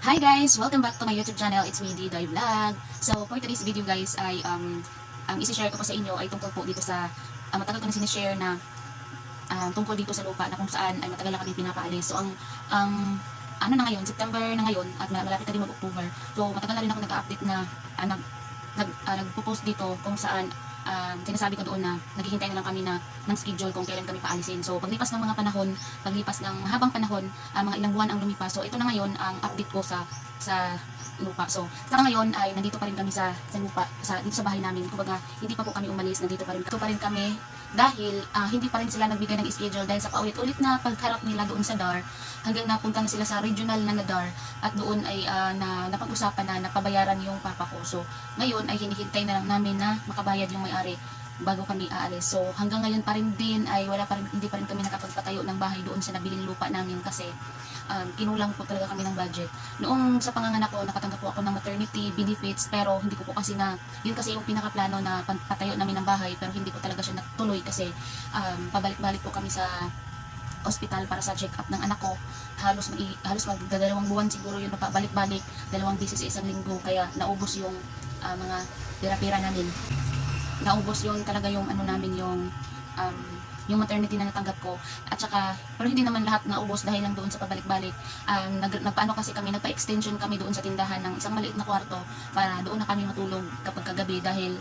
Hi guys! Welcome back to my YouTube channel. It's me, Didoy Vlog. So, for today's video guys ay ang isi-share ko po sa inyo ay tungkol po dito sa matagal ko na sinishare na tungkol dito sa lupa na kung saan ay matagal na kami pinapaalis. So, ang ano na ngayon, September na ngayon at malapit na din mag-October. So, matagal na rin ako nag-update na nagpo-post dito kung saan sinasabi ko doon na naghihintay na lang kami ng schedule kung kailan kami paalisin. So, paglipas ng mga panahon, paglipas ng mahabang panahon, mga ilang buwan ang lumipas. So, ito na ngayon ang update ko sa lupa. So, sa ngayon ay nandito pa rin kami sa lupa, dito sa bahay namin. Kumbaga, hindi pa po kami umalis, nandito pa rin kami dahil hindi pa rin sila nagbigay ng schedule dahil sa paulit-ulit na pagharap nila doon sa DAR hanggang napunta na sila sa regional na DAR at doon ay napag-usapan na napabayaran yung papa ko. So, ngayon ay hinihintay na lang namin na makabayad yung may-ari bago kami aalis. So, hanggang ngayon pa rin din ay hindi pa rin kami nakapagpatayo ng bahay doon sa nabiling lupa namin kasi kinulang po talaga kami ng budget. Noong sa panganganak ko, nakatanggap po ako ng maternity benefits pero hindi ko po kasi yun kasi yung pinakaplano na patayo namin ng bahay pero hindi ko talaga siya natuloy kasi pabalik-balik po kami sa hospital para sa check-up ng anak ko. Halos magdadalawang buwan siguro yun na pabalik-balik, 2 beses sa isang linggo kaya naubos yung mga pira-pira namin. Naubos yung talaga yung namin yung maternity na natanggap ko at saka pero hindi naman lahat naubos dahil lang doon sa pabalik-balik. Nagpaano kasi kami, nagpa-extension kami doon sa tindahan ng isang maliit na kwarto para doon na kami matulog kapag kagabi dahil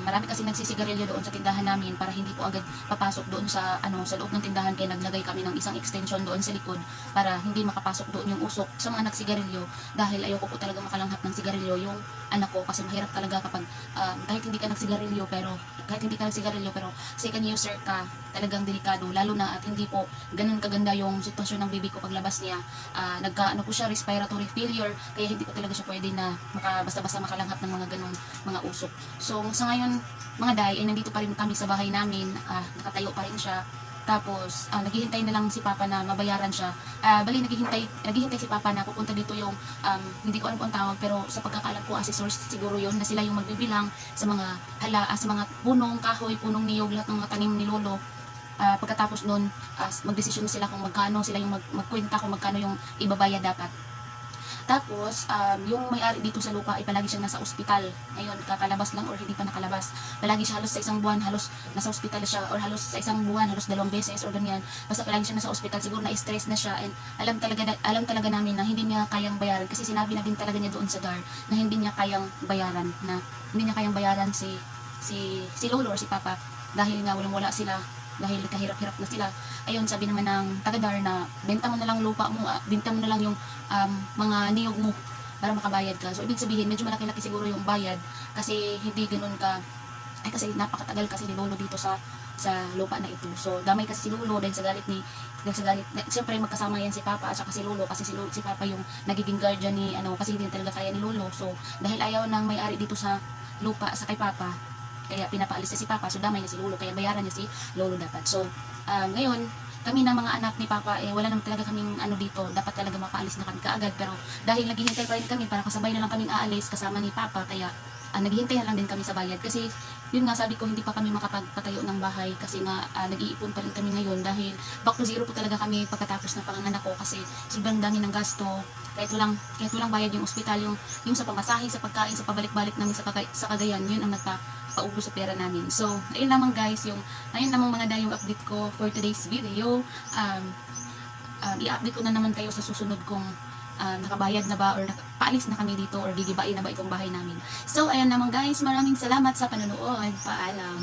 marami kasi nagsisigarilyo doon sa tindahan namin para hindi po agad papasok doon sa sa loob ng tindahan kaya naglagay kami ng isang extension doon sa likod para hindi makapasok doon yung usok sa mga nagsigarilyo dahil ayoko po talaga makalanghap ng sigarilyo yung anak ko kasi mahirap talaga kapag kahit hindi ka nagsigarilyo pero second user ka talagang delikado lalo na at hindi po ganun kaganda yung sitwasyon ng baby ko paglabas niya. Nagka po siya respiratory failure kaya hindi po talaga siya pwede na basta-basta makalanghap ng mga ganung mga usok. So sa ngayon mga day ay nandito pa rin kami sa bahay namin, nakatayo pa rin siya. Tapos naghihintay na lang si Papa na mabayaran siya. Bali naghihintay si Papa na pupunta dito yung hindi ko alam kung ang tawag pero sa pagkakaalam ko assessors siguro yun na sila yung magbibilang sa mga sa mga punong kahoy, punong niyog, lahat ng mga tanim ni Lolo. Pagkatapos nun, magdesisyon sila kung magkano sila yung magkwenta kung magkano yung ibabayad dapat. Tapos, yung may-ari dito sa lupa ay palagi siyang nasa ospital. Ngayon, kakalabas lang or hindi pa nakalabas. Palagi siya halos sa isang buwan, halos nasa ospital siya or halos sa isang buwan, halos 2 beses or ganyan. Basta palagi siya nasa ospital, siguro na-stress na siya and alam talaga namin na hindi niya kayang bayaran kasi sinabi na din talaga niya doon sa DAR na hindi niya kayang bayaran si Lolo or si Papa dahil nga walang-wala sila dahil kahirap-hirap na sila. Ayun, sabi naman ng taga-DAR na benta mo na lang lupa mo, benta mo na lang yung mga niyog mo para makabayad ka. So, ibig sabihin, medyo malaki-laki siguro yung bayad kasi hindi ganun kasi napakatagal kasi ni Lolo dito sa lupa na ito. So, damay kasi si Lolo dahil sa galit siyempre magkasama yan si Papa at saka si Lolo kasi si Papa yung nagiging guardian ni kasi hindi talaga kaya ni Lolo. So, dahil ayaw ng may-ari dito sa lupa sa kay Papa, kaya pinapaalis na si Papa, so damay na si Lolo, kaya bayaran niya si Lolo dapat. So, ngayon, kami na mga anak ni Papa, wala naman talaga kaming dito, dapat talaga mapaalis na kami kaagad, pero dahil naghihintay pa rin kami para kasabay na lang kaming aalis kasama ni Papa, kaya naghihintay na lang din kami sa bayad kasi yun nga sabi ko hindi pa kami makapagpatayo ng bahay kasi nga nag-iipon pa rin kami ngayon dahil back to zero po talaga kami pagkatapos ng panganganak ko kasi sobrang dami ng gasto kahit walang bayad yung ospital, yung sa pamasahe, sa pagkain, sa pabalik-balik namin sa Cagayan, yun ang nagpaubos sa pera namin. So ayun naman guys, ayun namang mga dayong update ko for today's video. I-update ko na naman kayo sa susunod kung nakabayad na ba or paalis na kami dito or gigibain na ba itong bahay namin. So ayan naman guys, maraming salamat sa panonood. Paalam.